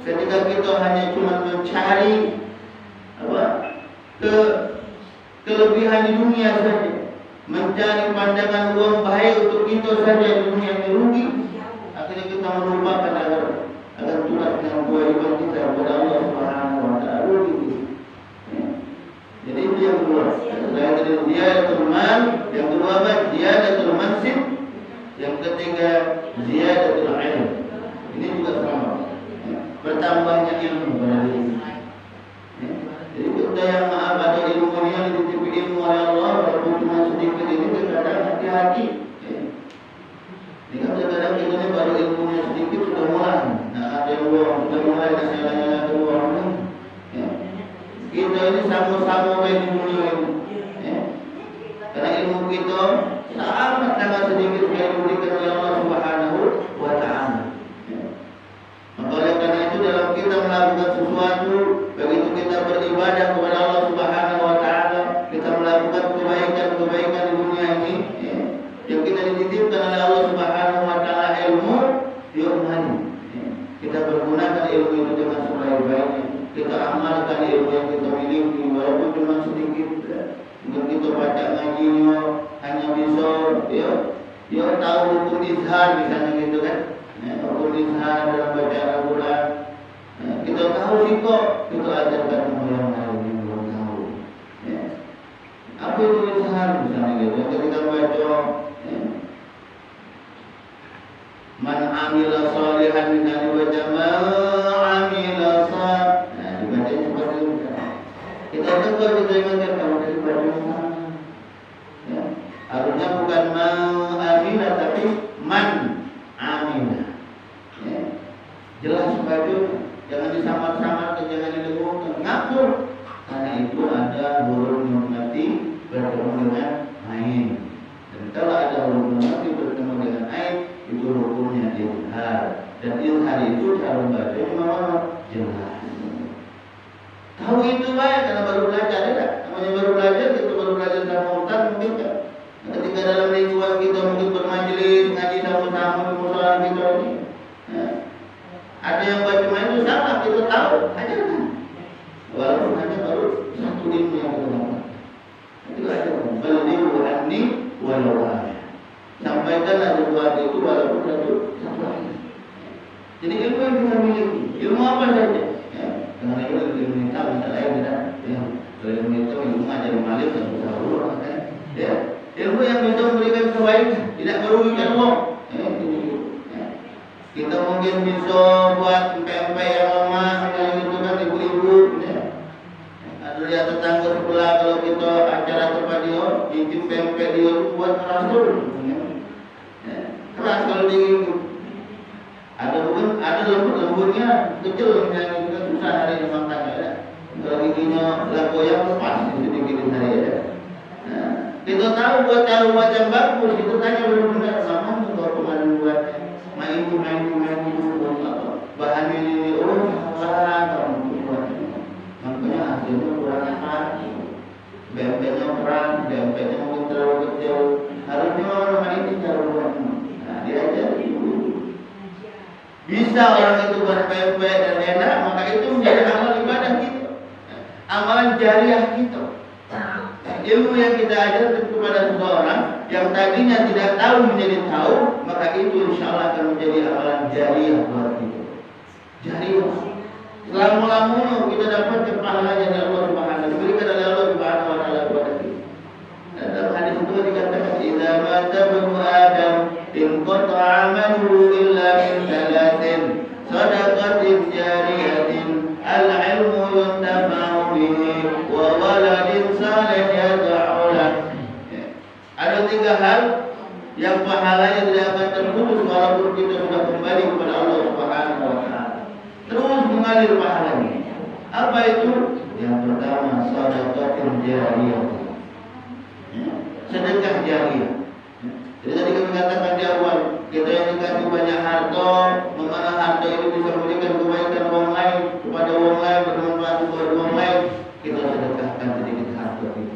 Ketika kita hanya cuma mencari kelebihan di dunia saja, mencari pandangan uang baik untuk kita saja di dunia yang rugi, akhirnya kita melupakan agar tugas dengan kewajiban kita kepada Allah Subhanahu wa taala rugi. Jadi itu yang kedua. Selain dari ziyadatul mal, yang kedua apa? Ziyadatul mansib. Yang ketiga ziyadatul ilm. Ini juga sama. Bertambahnya ilmu pada diri. Jadi kita yang ada ilmunya dititipi ilmu oleh Allah, walaupun cuma sedikit ini terkadang hati-hati. Ini kan terkadang kita ini baru ilmunya sedikit sudah mulai. Nah ada yang sudah mulai nyala-nyala keluar. Kita ini sama-sama di dunia ini. Karena ilmu kita sangat sedikit yang diberikan oleh Allah Subhanahu wa taala. Maka oleh karena itu dalam kita melakukan sesuatu, begitu kita beribadah kepada Allah Subhanahu wa taala, kita melakukan kebaikan di dunia ini, yang kita dititipkan oleh Allah Subhanahu wa taala ilmu, diomani. Kita bergunakan ilmu itu dengan sebaik-baiknya. Kita amalkan ilmu yang kita miliki walaupun cuma sedikit. Mungkin kita baca ngajinya hanya bisa ya tahu hukum izhar misalnya gitu kan. Hukum izhar dalam bacaan Al-Quran. Kita tahu sih kok, kita ajarkan orang lain yang belum tahu. Apa itu izhar misalnya gitu. Ketika baca man amila salihan misalnya baca amila salih. Kita tegur kita ingatkan kamu dari baca harusnya bukan ma'amina tapi man amina. Jelas baju, jangan disamar-samar, jangan didengungkan, ngatur. Karena itu ada huruf mati bertemu dengan ain. Dan kalau ada huruf mati bertemu dengan ain, itu hukumnya izhar. Dan izhar itu cara baca memang jelas. Tahu itu baik karena baru belajar ya. Namanya baru belajar, kita baru belajar sama ustaz mungkin kan. Ketika dalam lingkungan kita mungkin bermajelis, ngaji sama-sama di musola kita ini. Ada yang baca itu sama, kita tahu, ajarkan. Walaupun hanya baru satu ilmu yang kita dapat. Itu ajarkan. Baldihu anni walau ayat. Sampaikanlah sesuatu itu walaupun satu ayat. Jadi ilmu yang kita miliki, ilmu apa saja? Dengan ilmu hitam, misalnya tidak. Ilmu hitam, ilmu ajar malim dan bersahur, ya. Ilmu yang bisa memberikan kebaikan, tidak merugikan uang. Kita mungkin bisa buat pempek yang lemah, itu kan ibu-ibu. Ada lihat tetangga sebelah kalau kita acara tempat dia, bikin pempek dia buat keras dulu. Keras kalau digigit. Ada lembut-lembutnya, kecil yang kita susah hari ini makannya. Ya. Kalau giginya goyang lepas, itu digigitin hari ya. Kita tahu buat taruh macam bagus, kita tanya benar-benar sama kalau kemarin buat main bahan ini salah kalau buat makanya hasilnya kurang enak, bempeknya kurang, bempeknya mungkin terlalu kecil, harusnya orang ini cara buat, nah diajari bisa orang itu buat pempek dan enak, maka itu menjadi amal ibadah kita, amalan jariah kita. Ilmu yang kita ajarkan kepada seseorang yang tadinya tidak tahu menjadi tahu, maka itu insya Allah akan menjadi amalan jariah buat kita. Jariah. Selama-lamanya kita dapat pahalanya dari Allah Subhanahu wa taala, diberikan oleh Allah Subhanahu wa taala kepada kita. Dan dalam hadis itu dikatakan, "Idza mata ibnu Adam, inqata'a 'amaluhu illa min thalathin, shadaqatin jariyatin, al-'ilmu yuntafa'u bihi, wa waladin salih yad'u lahu." Ada tiga hal yang pahalanya tidak akan terputus walaupun kita sudah kembali kepada Allah Subhanahu wa taala. Terus mengalir pahalanya. Apa itu? Yang pertama, sedekah jariyah. Sedekah jariyah. Jadi tadi kami katakan di awal, kita yang dikasih banyak harta, mengenai harta ini bisa memberikan kebaikan orang lain, kepada orang lain, bermanfaat kepada orang lain, kita sedekahkan sedikit harta kita.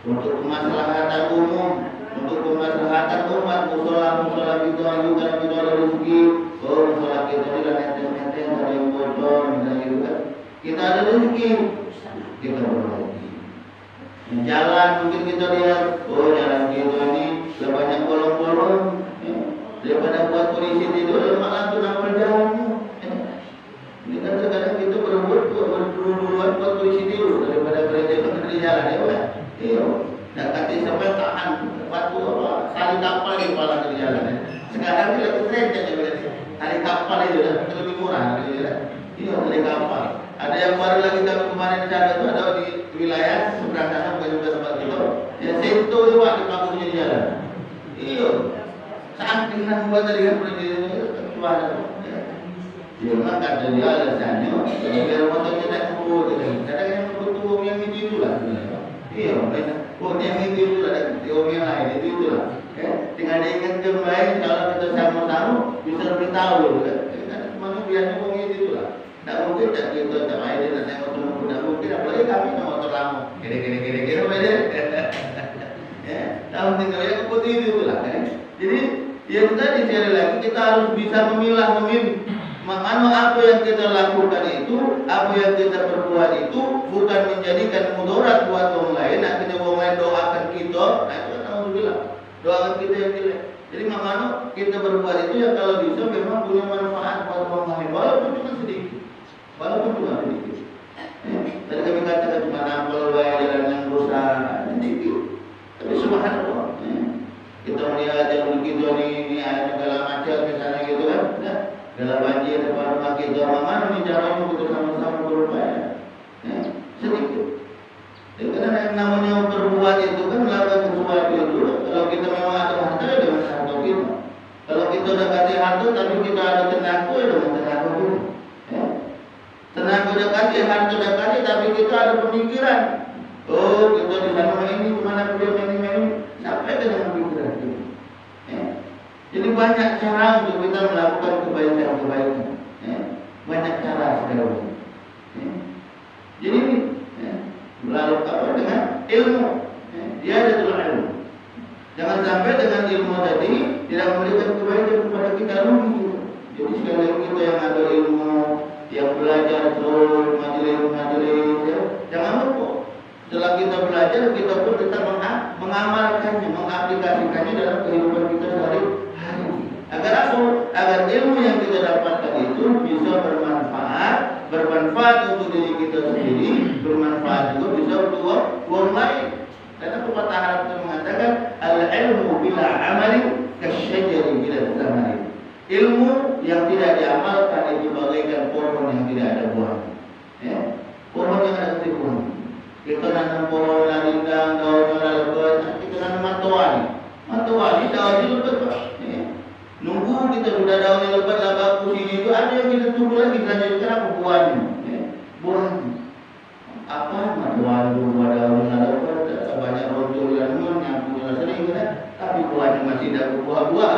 Untuk kemaslahatan umum, untuk kemaslahatan umat, musola kita juga kita ada rezeki. Oh, musola kita ini dan enteng-enteng ada yang buat motor misalnya gitu kan, kita ada rezeki, kita berbagi. Jalan mungkin kita lihat, oh jalan gitu ini lebih banyak bolong-bolong, daripada buat polisi tidur malah tuh nampol jalannya. Ini kan terkadang kita berduluan buat polisi tidur daripada gereja di jalan ya Pak. Iya. Dan kata sampai tahan waktu kali kapal di kepala di jalan. Sekarang kita tren aja berarti. Kali kapal itu lebih murah gitu ya. Iya kali kapal. Ada yang baru lagi kami kemarin cara itu ada di wilayah seberang sana bukan juga tempat itu. Ya sento juga di panggung di jalan. Iya. Saking buat tadi kan perjuangan. Ya maka ada dia alasannya biar motornya tak kumpul gitu. Kadang yang kumpul yang itu lah. Iya, oh yang itu lah, yang lain itu lah. Tinggal diingat kembali kalau kita sama-sama bisa lebih tahu kan. Mana biarnya orang itu lah. Tak mungkin tak kita tak main dan tak motor tidak mungkin apalagi kami motor lama. Kira-kira beda. Ya, tahu tinggal yang putih itu lah. Jadi yang tadi sekali lagi kita harus bisa memilah mana apa yang kita lakukan itu, apa yang kita perbuat itu bukan menjadikan mudarat buat orang lain. Akhirnya orang lain doakan kita, nah itu kan alhamdulillah doakan kita yang jelek. Jadi makanya kita berbuat itu yang kalau bisa memang punya manfaat buat orang lain, walaupun cuma sedikit, Tadi kami katakan cuma nampol jalan yang rusak sedikit, tapi subhanallah. Kita melihat yang begitu ini ada segala macam misalnya gitu kan. Dalam banjir depan rumah kita, mana nih caranya kita sama-sama berupaya? Sedikit. Jadi karena yang namanya berbuat itu kan melakukan sesuatu itu. Kalau kita memang ada harta ya dengan harta kita. Kalau kita udah kasih harta tapi kita ada tenaga ya dengan tenaga kita. Tenaga udah kasih, harta udah kasih tapi kita ada pemikiran. Oh kita di sana ini kemana dia ini sampai dengan pemikiran kita. Jadi banyak cara untuk kita melakukan kebaikan-kebaikan. Banyak cara sekarang. Jadi melalui apa dengan ilmu. Dia ada ilmu. Jangan sampai dengan ilmu tadi tidak memberikan kebaikan kepada kita rugi. Jadi sekali lagi kita yang ada ilmu, yang belajar terus majelis, jangan lupa. Setelah kita belajar, kita pun tetap mengamalkannya, mengaplikasikannya dalam kehidupan kita sehari-hari. Agar ilmu yang kita dapatkan itu bisa bermanfaat untuk diri kita sendiri, bermanfaat juga bisa untuk orang lain. Karena pepatah Arab itu mengatakan al-ilmu bila amali kasyajari bila thamari. Ilmu yang tidak diamalkan itu bagaikan pohon yang tidak ada buahnya. Pohon yang ada buah. Kita nanam pohon larindang, daunnya lebat, kita nanam matoani daunnya lebat. Nunggu kita sudah daunnya lebat lah bagus ini itu ada yang kita tunggu lagi selanjutnya apa buahnya? Buahnya apa? Buah daunnya lebat, banyak ronjol yang nyambung sering kan? Tapi buahnya masih ada buah-buah.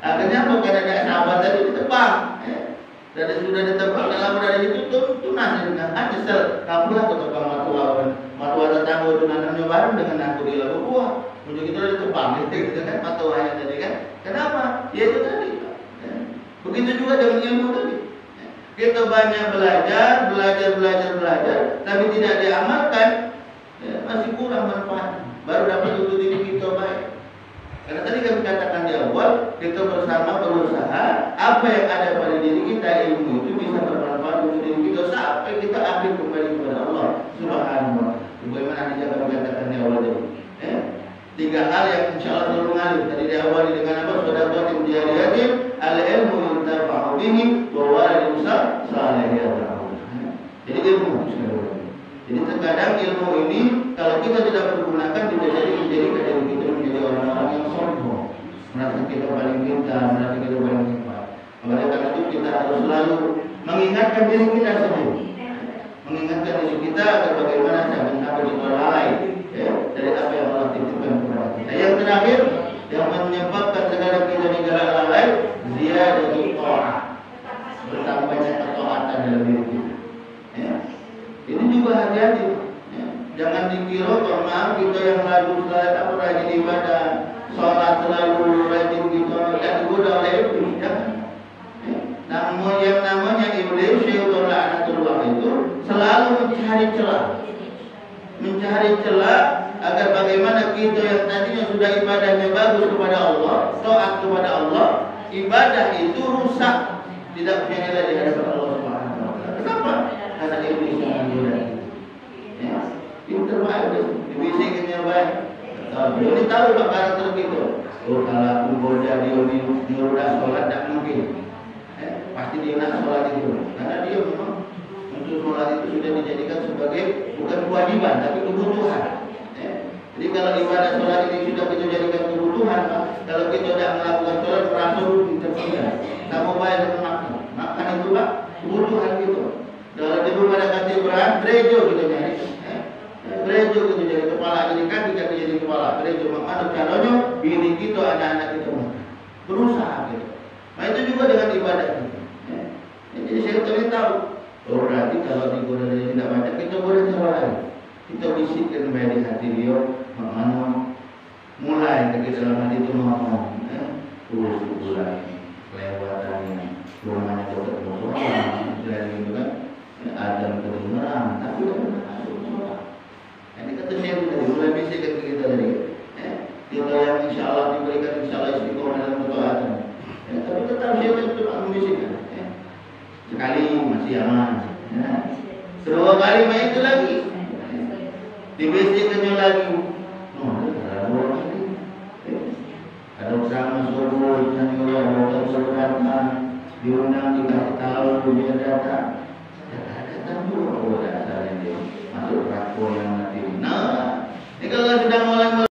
Akhirnya apa? Karena ada sahabat tadi ditebang. Dan sudah ditebang dalam dari itu tunas dengan nyesel. Kamulah ketebang matua tetangga itu nanamnya bareng dengan aku di lagu buah. Untuk itu udah ditebang gitu kan matuanya tadi kan. Kenapa? Ya itu tadi. Begitu juga dengan ilmu tadi. Kita banyak belajar, tapi tidak diamalkan, masih kurang manfaat. Baru dapat untuk diri kita baik. Karena tadi kami katakan di awal, kita bersama berusaha apa yang ada pada diri kita, ilmu itu bisa bermanfaat untuk diri kita sampai kita akhir kembali kepada Allah Subhanahu wa Ta'ala. Bagaimana kita kami katakan di awal tadi. 3 hal yang insya Allah selalu mengalir. Tadi diawali dengan apa? Shadaqatin jariyatin, al-ilmu yuntafa'u bihi, wa walidin salihin. Jadi ilmu. Jadi terkadang ilmu ini kalau kita tidak pergunakan bisa jadi menjadikan kita menjadi orang-orang yang sombong, merasa kita paling pintar, merasa kita paling hebat. Oleh karena itu kita harus selalu mengingatkan diri kita sendiri, mengingatkan diri kita agar bagaimana jangan sampai dilalai dari apa yang Allah titipkan kepada kita. Yang terakhir yang menyebabkan segala kita negara lalai, ziyadatul ta'ah, bertambahnya ketaatan dalam diri kita. Ini juga hati-hati. Jangan dikira maaf kita yang rajin ibadah, sholat selalu rajin kita dan digoda oleh iblis. Namun yang namanya iblis, syaitan mencari celah agar bagaimana kita yang tadinya sudah ibadahnya bagus kepada Allah, taat kepada Allah, ibadah itu rusak, tidak punya nilai di hadapan Allah Subhanahu wa taala. Kenapa? Karena iblis yang menggoda. Ya, pintar banget, dibisikinnya baik. Ini tahu Pak karakter gitu. Oh, kalau aku goda dia nyuruh sholat tak mungkin. Pasti dia nak sholat itu, karena dia memang untuk sholat itu sudah dijadikan sebagai bukan kewajiban tapi kebutuhan. Jadi kalau ibadah sholat ini sudah kita jadikan kebutuhan, kalau kita tidak melakukan sholat langsung terpindah. Kamu bayar dengan makan itu Pak kebutuhan gitu. Kalau di rumah ada kasih beras, gerejo kita nyari. Gerejo kita jadi kepala, jadi kaki jadi kepala. Gerejo mana caranya? Bini kita, anak-anak kita berusaha gitu. Nah itu juga dengan ibadah kita. Jadi saya tahu. Oh berarti kalau digoda dia tidak baca, kita goda cara lain. Kita bisikkan baik di hati dia, mana mulai dari dalam hati itu ngomong, terus mulai lewatannya, rumahnya dekat musuh, jadi gitu kan, adam kedengaran, tapi tidak masuk semua. Ini kata saya tadi mulai bisikkan kita tadi. Kita yang insya Allah diberikan insya Allah istiqomah dalam ketaatan. Tapi tetap saya tetap membisikkan. Sekali masih aman, kedua kali main itu lagi, dibisikkannya lagi. Ada sama suruh yang ada suruhan, diundang dikasih tahu dia datang, datang juga. Oh dasarnya dia masuk rakor yang mati. Nah, ini kalau sudah mulai